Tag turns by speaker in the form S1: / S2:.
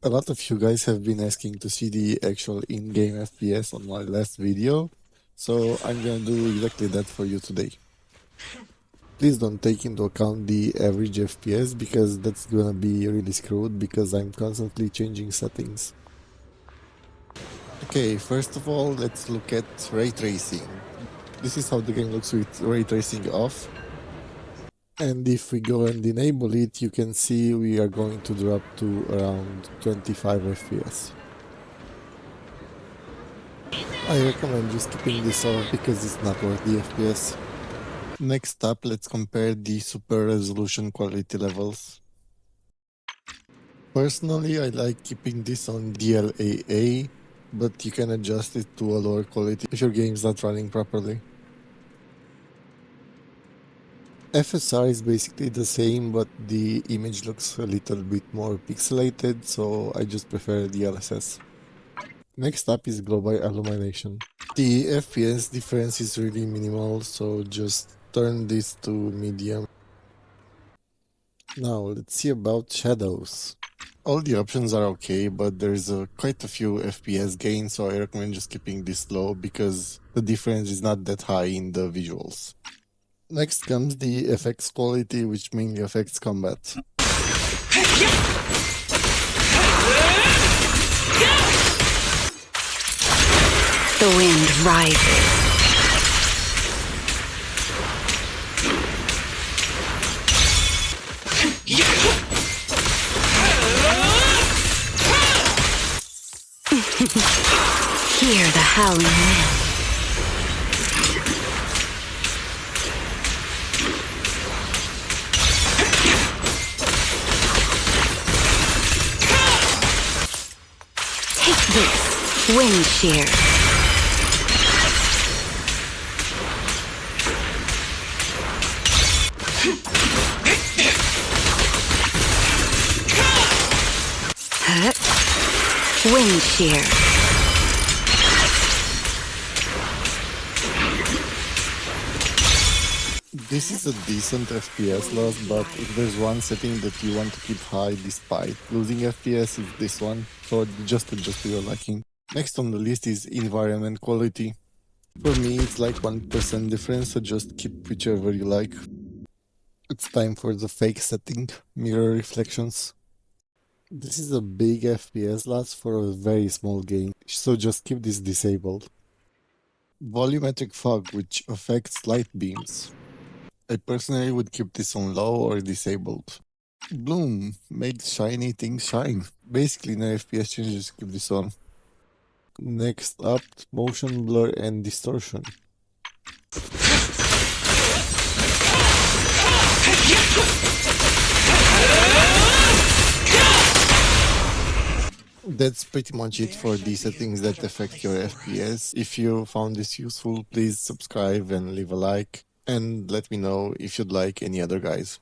S1: A lot of you guys have been asking to see the actual in-game FPS on my last video, so I'm gonna do exactly that for you today. Please don't take into account the average FPS because that's gonna be really screwed because I'm constantly changing settings. Okay, first of all, let's look at ray tracing. This is how the game looks with ray tracing off. And if we go and enable it, you can see we are going to drop to around 25 FPS. I recommend just keeping this off because it's not worth the FPS. Next up, let's compare the super resolution quality levels. Personally, I like keeping this on DLAA, but you can adjust it to a lower quality if your game's not running properly. FSR is basically the same, but the image looks a little bit more pixelated, so I just prefer DLSS. Next up is global illumination. The FPS difference is really minimal, so just turn this to medium. Now let's see about shadows. All the options are okay, but there's quite a few FPS gains, so I recommend just keeping this low because the difference is not that high in the visuals. Next comes the FX quality, which mainly affects combat.
S2: The wind rises. Hear the howling wind. Take this, wind shear. Wind shear.
S1: This is a decent FPS loss, but if there's one setting that you want to keep high despite losing FPS, it's this one, so just adjust to your liking. Next on the list is environment quality. For me, it's like 1% difference, so just keep whichever you like. It's time for the fake setting, mirror reflections. This is a big FPS loss for a very small game, so just keep this disabled. Volumetric fog, which affects light beams. I personally would keep this on low or disabled. Bloom makes shiny things shine. Basically, no FPS changes, keep this on. Next up, motion blur and distortion. That's pretty much it for the settings that affect your FPS. If you found this useful, please subscribe and leave a like. And let me know if you'd like any other guys.